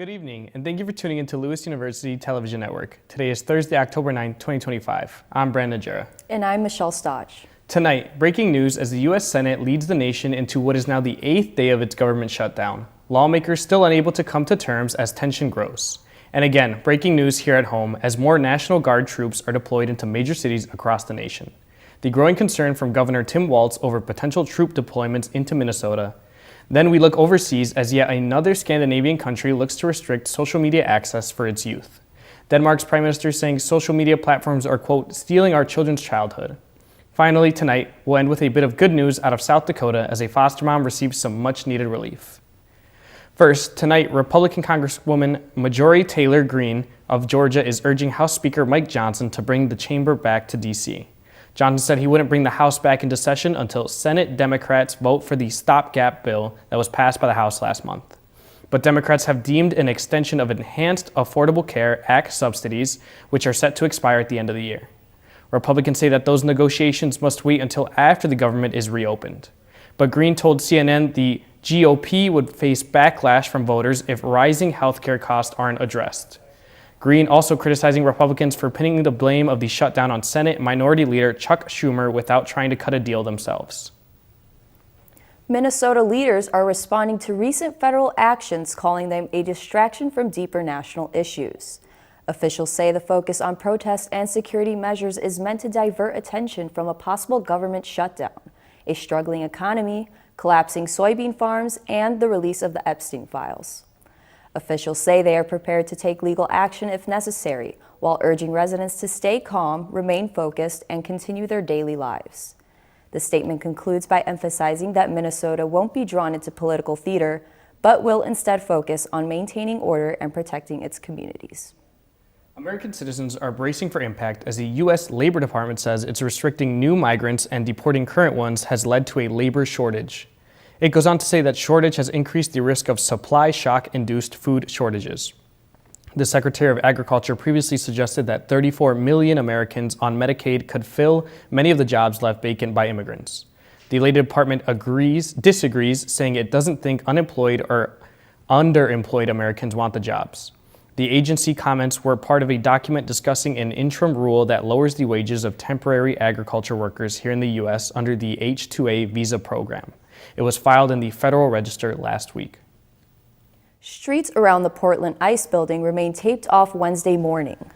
Good evening, and thank you for tuning into Lewis University Television Network. Today is Thursday, October 9, 2025. I'm Brandon Jura. And I'm Michelle Stotch. Tonight, breaking news as the U.S. Senate leads the nation into what is now the 8th day of its government shutdown. Lawmakers still unable to come to terms as tension grows. And again, breaking news here at home as more National Guard troops are deployed into major cities across the nation. The growing concern from Governor Tim Walz over potential troop deployments into Minnesota. Then we look overseas as yet another Scandinavian country looks to restrict social media access for its youth. Denmark's prime minister saying social media platforms are, quote, stealing our children's childhood. Finally, tonight, we'll end with a bit of good news out of South Dakota as a foster mom receives some much-needed relief. First, tonight, Republican Congresswoman Marjorie Taylor Greene of Georgia is urging House Speaker Mike Johnson to bring the chamber back to D.C. Johnson said he wouldn't bring the House back into session until Senate Democrats vote for the stopgap bill that was passed by the House last month. But Democrats have deemed an extension of Enhanced Affordable Care Act subsidies, which are set to expire at the end of the year. Republicans say that those negotiations must wait until after the government is reopened. But Greene told CNN the GOP would face backlash from voters if rising health care costs aren't addressed. Greene also criticizing Republicans for pinning the blame of the shutdown on Senate Minority Leader Chuck Schumer without trying to cut a deal themselves. Minnesota leaders are responding to recent federal actions, calling them a distraction from deeper national issues. Officials say the focus on protests and security measures is meant to divert attention from a possible government shutdown, a struggling economy, collapsing soybean farms, and the release of the Epstein files. Officials say they are prepared to take legal action if necessary, while urging residents to stay calm, remain focused, and continue their daily lives. The statement concludes by emphasizing that Minnesota won't be drawn into political theater, but will instead focus on maintaining order and protecting its communities. American citizens are bracing for impact as the U.S. Labor Department says it's restricting new migrants and deporting current ones has led to a labor shortage. It goes on to say that shortage has increased the risk of supply shock-induced food shortages. The Secretary of Agriculture previously suggested that 34 million Americans on Medicaid could fill many of the jobs left vacant by immigrants. The Labor Department disagrees, saying it doesn't think unemployed or underemployed Americans want the jobs. The agency comments were part of a document discussing an interim rule that lowers the wages of temporary agriculture workers here in the U.S. under the H-2A visa program. It was filed in the Federal Register last week. Streets around the Portland ICE building remained taped off Wednesday morning.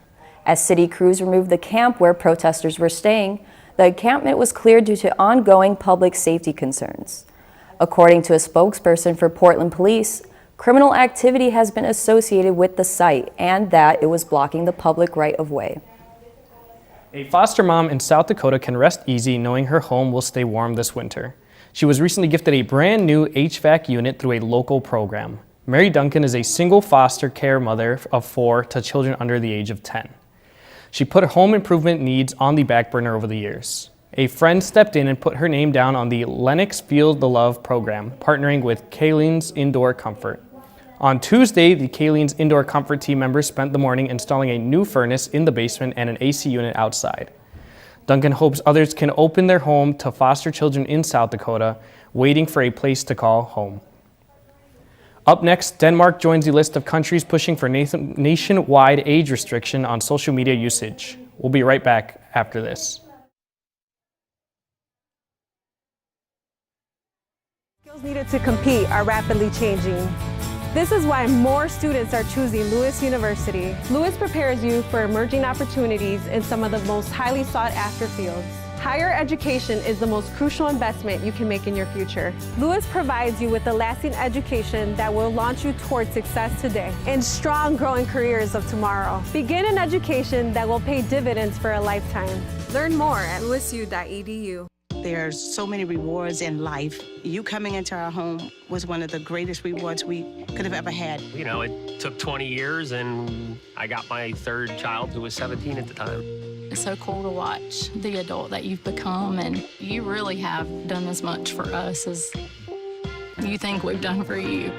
As city crews removed the camp where protesters were staying, the encampment was cleared due to ongoing public safety concerns. According to a spokesperson for Portland Police, criminal activity has been associated with the site and that it was blocking the public right-of-way. A foster mom in South Dakota can rest easy knowing her home will stay warm this winter. She was recently gifted a brand new HVAC unit through a local program. Mary Duncan is a single foster care mother of 4 to children under the age of 10. She put home improvement needs on the back burner over the years. A friend stepped in and put her name down on the Lennox Feel the Love program, partnering with Kayleen's Indoor Comfort. On Tuesday, the Kayleen's Indoor Comfort team members spent the morning installing a new furnace in the basement and an AC unit outside. Duncan hopes others can open their home to foster children in South Dakota, waiting for a place to call home. Up next, Denmark joins the list of countries pushing for nationwide age restriction on social media usage. We'll be right back after this. Skills needed to compete are rapidly changing. This is why more students are choosing Lewis University. Lewis prepares you for emerging opportunities in some of the most highly sought after fields. Higher education is the most crucial investment you can make in your future. Lewis provides you with a lasting education that will launch you toward success today and strong growing careers of tomorrow. Begin an education that will pay dividends for a lifetime. Learn more at lewisu.edu. There's so many rewards in life. You coming into our home was one of the greatest rewards we could have ever had. You know, it took 20 years and I got my third child who was 17 at the time. It's so cool to watch the adult that you've become, and you really have done as much for us as you think we've done for you.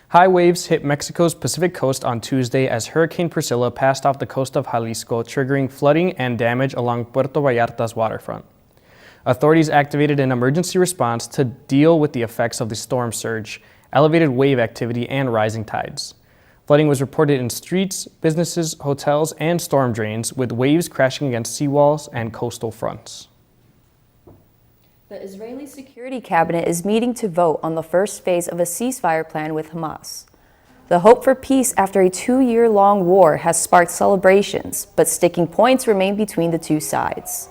High waves hit Mexico's Pacific coast on Tuesday as Hurricane Priscilla passed off the coast of Jalisco, triggering flooding and damage along Puerto Vallarta's waterfront. Authorities activated an emergency response to deal with the effects of the storm surge, elevated wave activity, and rising tides. Flooding was reported in streets, businesses, hotels, and storm drains, with waves crashing against seawalls and coastal fronts. The Israeli Security Cabinet is meeting to vote on the first phase of a ceasefire plan with Hamas. The hope for peace after a 2-year-long war has sparked celebrations, but sticking points remain between the two sides.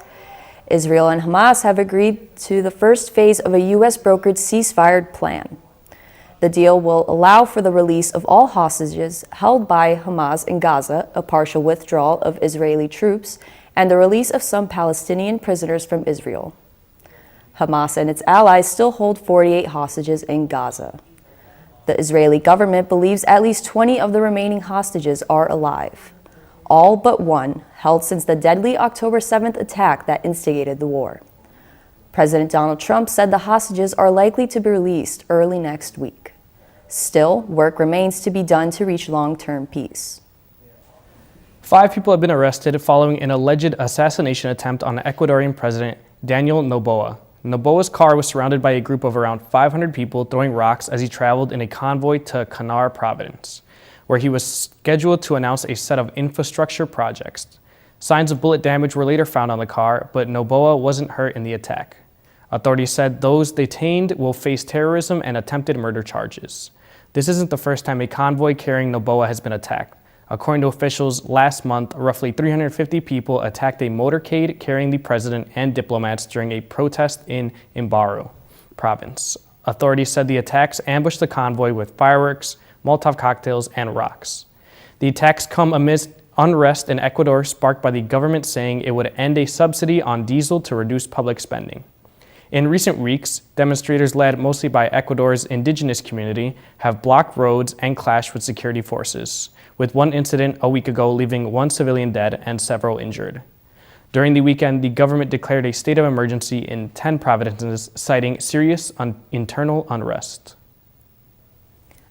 Israel and Hamas have agreed to the first phase of a U.S.-brokered ceasefire plan. The deal will allow for the release of all hostages held by Hamas in Gaza, a partial withdrawal of Israeli troops, and the release of some Palestinian prisoners from Israel. Hamas and its allies still hold 48 hostages in Gaza. The Israeli government believes at least 20 of the remaining hostages are alive, all but one held since the deadly October 7th attack that instigated the war. President Donald Trump said the hostages are likely to be released early next week. Still, work remains to be done to reach long-term peace. 5 people have been arrested following an alleged assassination attempt on Ecuadorian President Daniel Noboa. Noboa's car was surrounded by a group of around 500 people throwing rocks as he traveled in a convoy to Canar province, where he was scheduled to announce a set of infrastructure projects. Signs of bullet damage were later found on the car, but Noboa wasn't hurt in the attack. Authorities said those detained will face terrorism and attempted murder charges. This isn't the first time a convoy carrying Noboa has been attacked. According to officials, last month, roughly 350 people attacked a motorcade carrying the president and diplomats during a protest in Imbaro province. Authorities said the attacks ambushed the convoy with fireworks, Molotov cocktails, and rocks. The attacks come amidst unrest in Ecuador sparked by the government saying it would end a subsidy on diesel to reduce public spending. In recent weeks, demonstrators led mostly by Ecuador's indigenous community have blocked roads and clashed with security forces, with one incident a week ago leaving 1 civilian dead and several injured. During the weekend, the government declared a state of emergency in 10 provinces, citing serious internal unrest.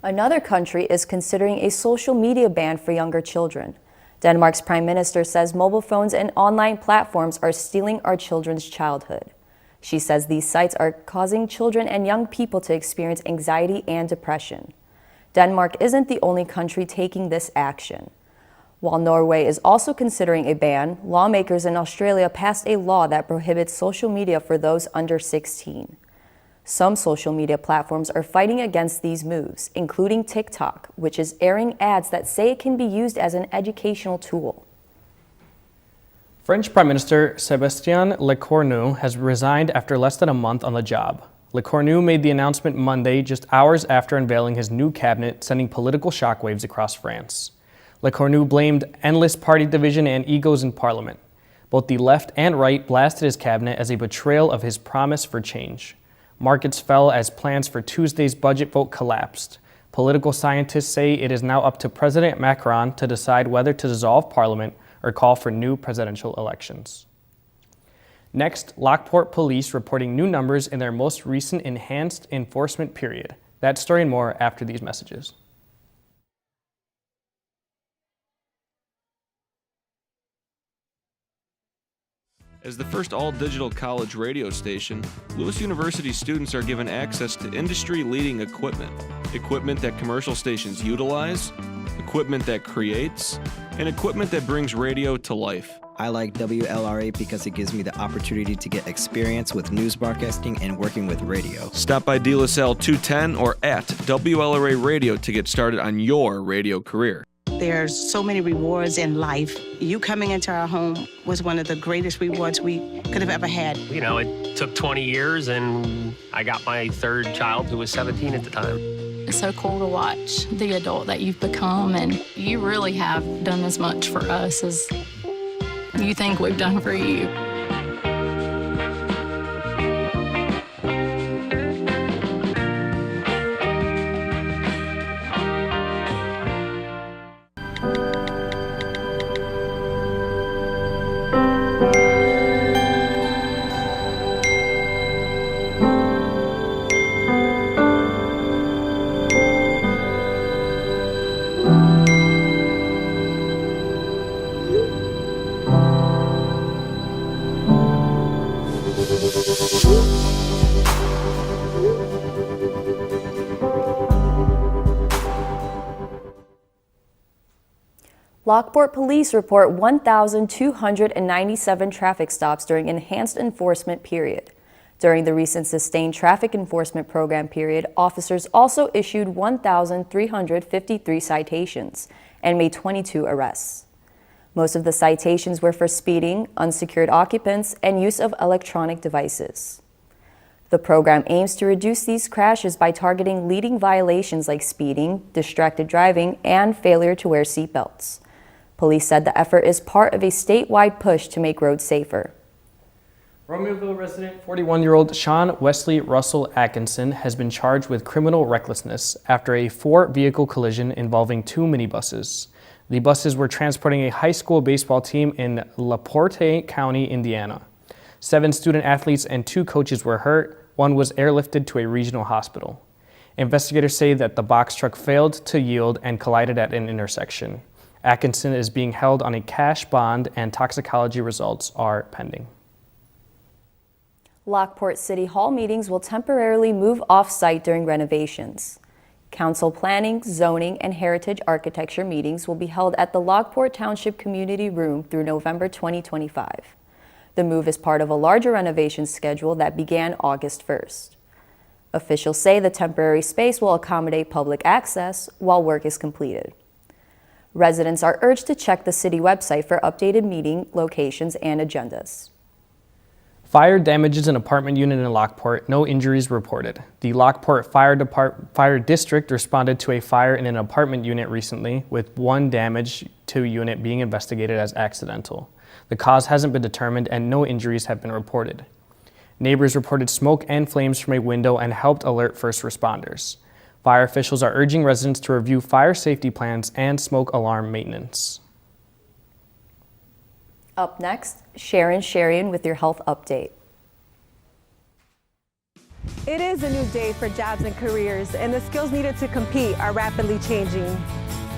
Another country is considering a social media ban for younger children. Denmark's prime minister says mobile phones and online platforms are stealing our children's childhood. She says these sites are causing children and young people to experience anxiety and depression. Denmark isn't the only country taking this action. While Norway is also considering a ban, lawmakers in Australia passed a law that prohibits social media for those under 16. Some social media platforms are fighting against these moves, including TikTok, which is airing ads that say it can be used as an educational tool. French Prime Minister Sébastien Lecornu has resigned after less than a month on the job. Lecornu made the announcement Monday, just hours after unveiling his new cabinet, sending political shockwaves across France. Lecornu blamed endless party division and egos in parliament. Both the left and right blasted his cabinet as a betrayal of his promise for change. Markets fell as plans for Tuesday's budget vote collapsed. Political scientists say it is now up to President Macron to decide whether to dissolve parliament or call for new presidential elections. Next, Lockport police reporting new numbers in their most recent enhanced enforcement period. That story and more after these messages. As the first all-digital college radio station, Lewis University students are given access to industry-leading equipment. Equipment that commercial stations utilize, equipment that creates, and equipment that brings radio to life. I like WLRA because it gives me the opportunity to get experience with news broadcasting and working with radio. Stop by De La Salle 210 or at WLRA Radio to get started on your radio career. There's so many rewards in life. You coming into our home was one of the greatest rewards we could have ever had. You know, it took 20 years and I got my third child who was 17 at the time. It's so cool to watch the adult that you've become, and you really have done as much for us as you think we've done for you. Lockport police report 1,297 traffic stops during enhanced enforcement period. During the recent sustained traffic enforcement program period, officers also issued 1,353 citations and made 22 arrests. Most of the citations were for speeding, unsecured occupants, and use of electronic devices. The program aims to reduce these crashes by targeting leading violations like speeding, distracted driving, and failure to wear seatbelts. Police said the effort is part of a statewide push to make roads safer. Romeoville resident 41-year-old Sean Wesley Russell Atkinson has been charged with criminal recklessness after a 4-vehicle collision involving 2 minibuses. The buses were transporting a high school baseball team in LaPorte County, Indiana. 7 student athletes and 2 coaches were hurt. 1 was airlifted to a regional hospital. Investigators say that the box truck failed to yield and collided at an intersection. Atkinson is being held on a cash bond and toxicology results are pending. Lockport City Hall meetings will temporarily move off-site during renovations. Council planning, zoning, and heritage architecture meetings will be held at the Lockport Township Community Room through November 2025. The move is part of a larger renovation schedule that began August 1st. Officials say the temporary space will accommodate public access while work is completed. Residents are urged to check the city website for updated meeting locations and agendas. Fire damages an apartment unit in Lockport, no injuries reported. The Lockport Fire District responded to a fire in an apartment unit recently, with 1 damage to unit being investigated as accidental. The cause hasn't been determined and no injuries have been reported. Neighbors reported smoke and flames from a window and helped alert first responders. Fire officials are urging residents to review fire safety plans and smoke alarm maintenance. Up next, Sharon Sharian with your health update. It is a new day for jobs and careers, and the skills needed to compete are rapidly changing.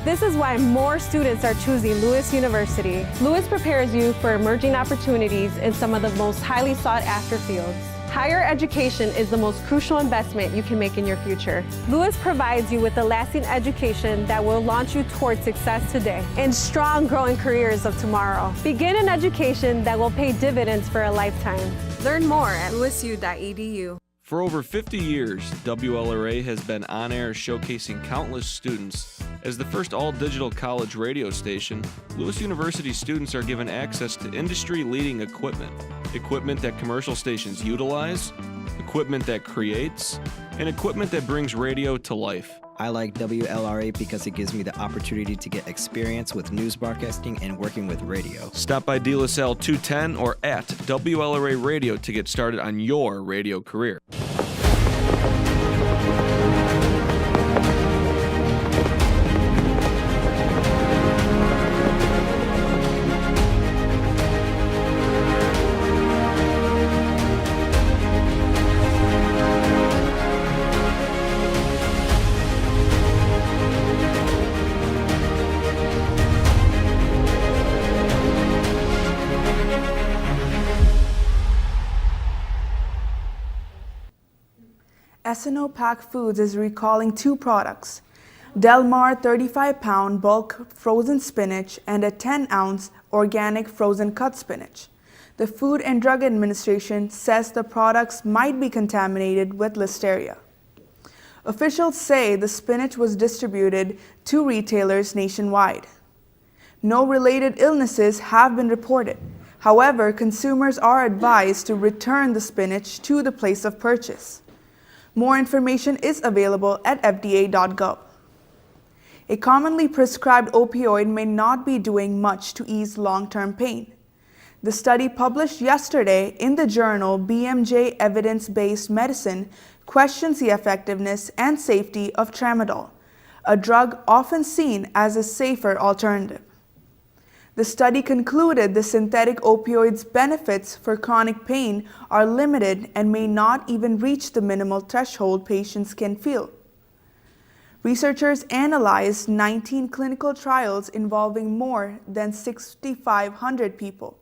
This is why more students are choosing Lewis University. Lewis prepares you for emerging opportunities in some of the most highly sought after fields. Higher education is the most crucial investment you can make in your future. Lewis provides you with a lasting education that will launch you towards success today and strong growing careers of tomorrow. Begin an education that will pay dividends for a lifetime. Learn more at lewisu.edu. For over 50 years, WLRA has been on air showcasing countless students. As the first all-digital college radio station, Lewis University students are given access to industry-leading equipment. Equipment that commercial stations utilize, equipment that creates, and equipment that brings radio to life. I like WLRA because it gives me the opportunity to get experience with news broadcasting and working with radio. Stop by De La Salle 210 or at WLRA Radio to get started on your radio career. S&O Pack Foods is recalling 2 products, Del Mar 35-pound bulk frozen spinach and a 10-ounce organic frozen cut spinach. The Food and Drug Administration says the products might be contaminated with listeria. Officials say the spinach was distributed to retailers nationwide. No related illnesses have been reported. However, consumers are advised to return the spinach to the place of purchase. More information is available at fda.gov. A commonly prescribed opioid may not be doing much to ease long-term pain. The study published yesterday in the journal BMJ Evidence-Based Medicine questions the effectiveness and safety of tramadol, a drug often seen as a safer alternative. The study concluded the synthetic opioids' benefits for chronic pain are limited and may not even reach the minimal threshold patients can feel. Researchers analyzed 19 clinical trials involving more than 6,500 people.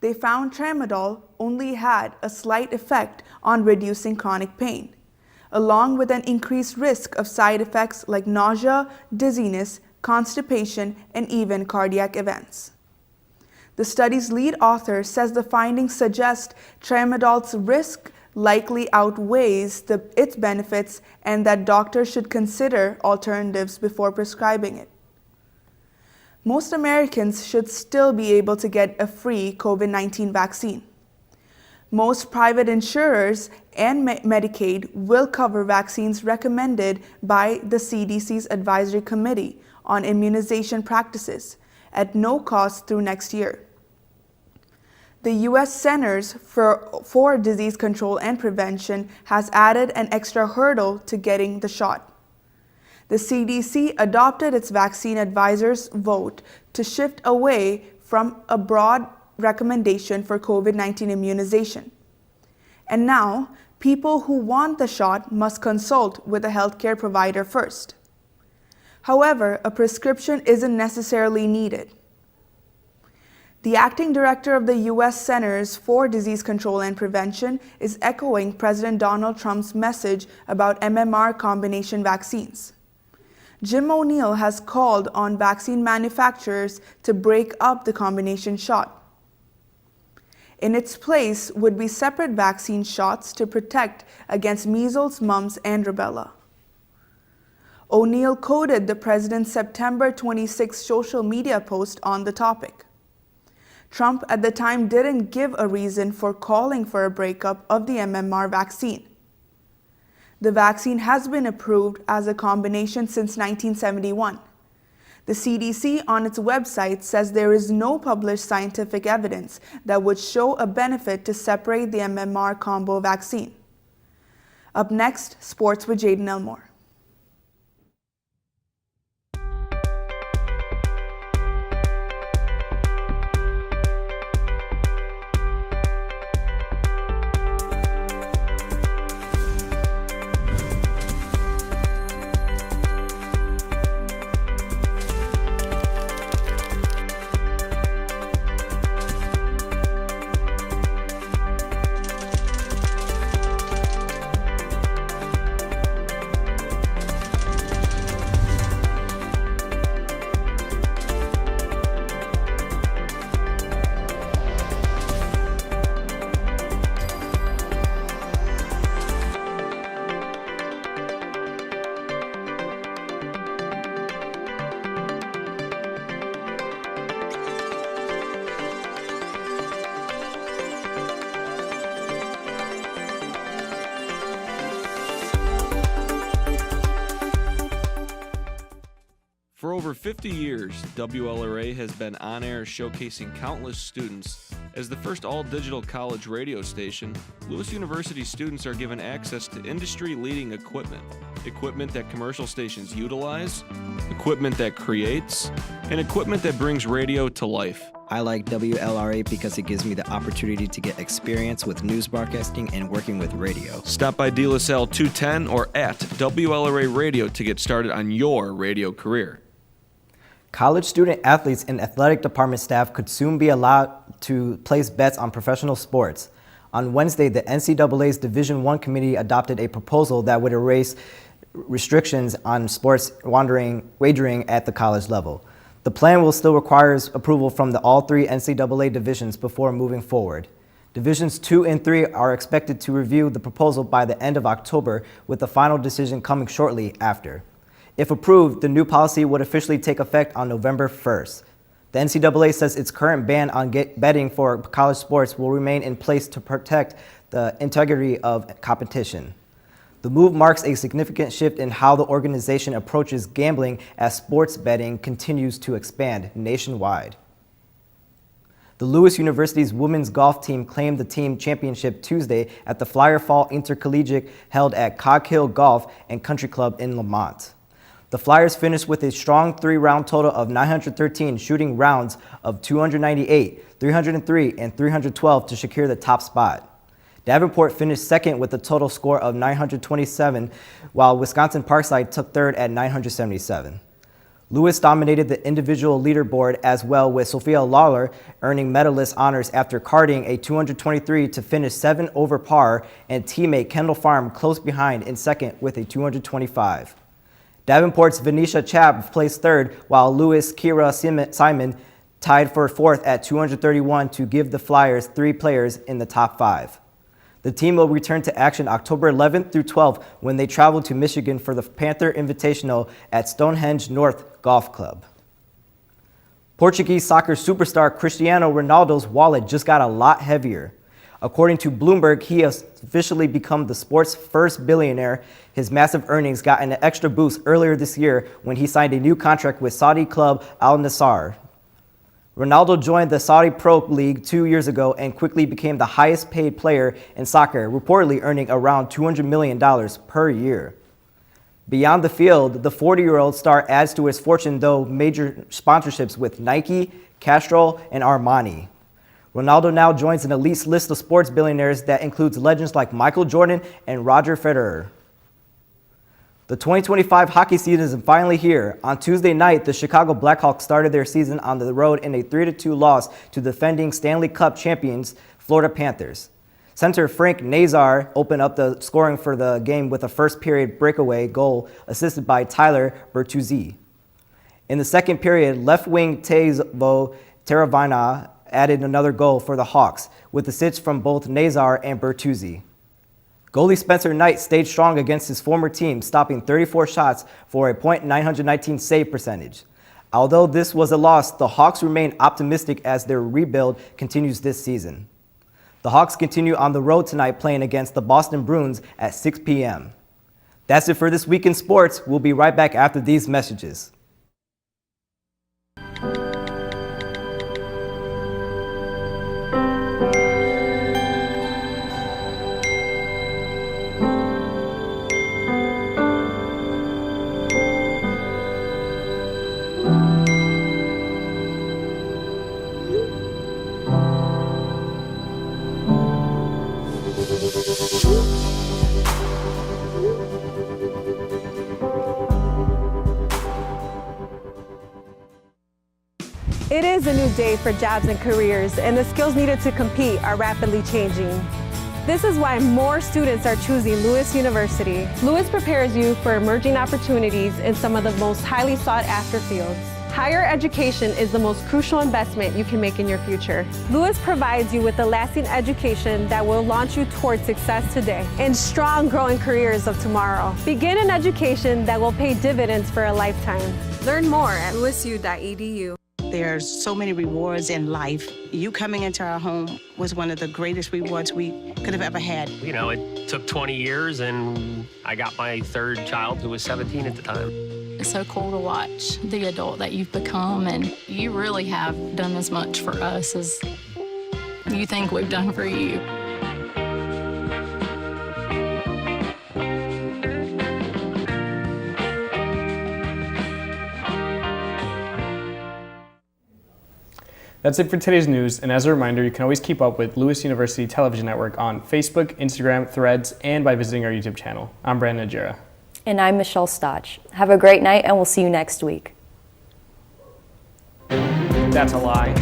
They found tramadol only had a slight effect on reducing chronic pain, along with an increased risk of side effects like nausea, dizziness, constipation, and even cardiac events. The study's lead author says the findings suggest tramadol's risk likely outweighs its benefits and that doctors should consider alternatives before prescribing it. Most Americans should still be able to get a free COVID-19 vaccine. Most private insurers and Medicaid will cover vaccines recommended by the CDC's Advisory Committee on Immunization Practices at no cost through next year. The U.S. Centers for Disease Control and Prevention has added an extra hurdle to getting the shot. The CDC adopted its vaccine advisors' vote to shift away from a broad recommendation for COVID-19 immunization. And now, people who want the shot must consult with a healthcare provider first. However, a prescription isn't necessarily needed. The acting director of the U.S. Centers for Disease Control and Prevention is echoing President Donald Trump's message about MMR combination vaccines. Jim O'Neill has called on vaccine manufacturers to break up the combination shot. In its place would be separate vaccine shots to protect against measles, mumps, and rubella. O'Neill quoted the president's September 26 social media post on the topic. Trump at the time didn't give a reason for calling for a breakup of the MMR vaccine. The vaccine has been approved as a combination since 1971. The CDC on its website says there is no published scientific evidence that would show a benefit to separate the MMR combo vaccine. Up next, sports with Jaden Elmore. For over 50 years, WLRA has been on air showcasing countless students. As the first all-digital college radio station, Lewis University students are given access to industry-leading equipment. Equipment that commercial stations utilize, equipment that creates, and equipment that brings radio to life. I like WLRA because it gives me the opportunity to get experience with news broadcasting and working with radio. Stop by De La Salle 210 or at WLRA Radio to get started on your radio career. College student athletes and athletic department staff could soon be allowed to place bets on professional sports. On Wednesday, the NCAA's Division I committee adopted a proposal that would erase restrictions on sports wagering at the college level. The plan will still require approval from all three NCAA divisions before moving forward. Divisions 2 and 3 are expected to review the proposal by the end of October, with the final decision coming shortly after. If approved, the new policy would officially take effect on November 1st. The NCAA says its current ban on betting for college sports will remain in place to protect the integrity of competition. The move marks a significant shift in how the organization approaches gambling as sports betting continues to expand nationwide. The Lewis University's women's golf team claimed the team championship Tuesday at the Flyer Fall Intercollegiate held at Cog Hill Golf and Country Club in Lamont. The Flyers finished with a strong three-round total of 913 shooting rounds of 298, 303, and 312 to secure the top spot. Davenport finished second with a total score of 927, while Wisconsin Parkside took third at 977. Lewis dominated the individual leaderboard as well, with Sophia Lawler earning medalist honors after carding a 223 to finish 7 over par, and teammate Kendall Farm close behind in second with a 225. Davenport's Venetia Chapp placed third, while Lewis Kira Simon tied for fourth at 231 to give the Flyers 3 players in the top 5. The team will return to action October 11th through 12th when they travel to Michigan for the Panther Invitational at Stonehenge North Golf Club. Portuguese soccer superstar Cristiano Ronaldo's wallet just got a lot heavier. According to Bloomberg, he has officially become the sport's first billionaire. His massive earnings got an extra boost earlier this year when he signed a new contract with Saudi club Al Nassr. Ronaldo joined the Saudi Pro League 2 years ago and quickly became the highest paid player in soccer, reportedly earning around $200 million per year. Beyond the field, the 40-year-old star adds to his fortune through major sponsorships with Nike, Castrol, and Armani. Ronaldo now joins an elite list of sports billionaires that includes legends like Michael Jordan and Roger Federer. The 2025 hockey season is finally here. On Tuesday night, the Chicago Blackhawks started their season on the road in a 3-2 loss to defending Stanley Cup champions Florida Panthers. Center Frank Nazar opened up the scoring for the game with a first-period breakaway goal assisted by Tyler Bertuzzi. In the second period, left wing Teuvo Teravainen added another goal for the Hawks, with assists from both Nazar and Bertuzzi. Goalie Spencer Knight stayed strong against his former team, stopping 34 shots for a .919 save percentage. Although this was a loss, the Hawks remain optimistic as their rebuild continues this season. The Hawks continue on the road tonight playing against the Boston Bruins at 6 p.m. That's it for this week in sports. We'll be right back after these messages. It is a new day for jobs and careers, and the skills needed to compete are rapidly changing. This is why more students are choosing Lewis University. Lewis prepares you for emerging opportunities in some of the most highly sought after fields. Higher education is the most crucial investment you can make in your future. Lewis provides you with a lasting education that will launch you towards success today and strong growing careers of tomorrow. Begin an education that will pay dividends for a lifetime. Learn more at lewisu.edu. There's so many rewards in life. You coming into our home was one of the greatest rewards we could have ever had. You know, it took 20 years and I got my third child who was 17 at the time. It's so cool to watch the adult that you've become, and you really have done as much for us as you think we've done for you. That's it for today's news, and as a reminder, you can always keep up with Lewis University Television Network on Facebook, Instagram, Threads, and by visiting our YouTube channel. I'm Brandon Najera. And I'm Michelle Stotch. Have a great night, and we'll see you next week. That's a lie.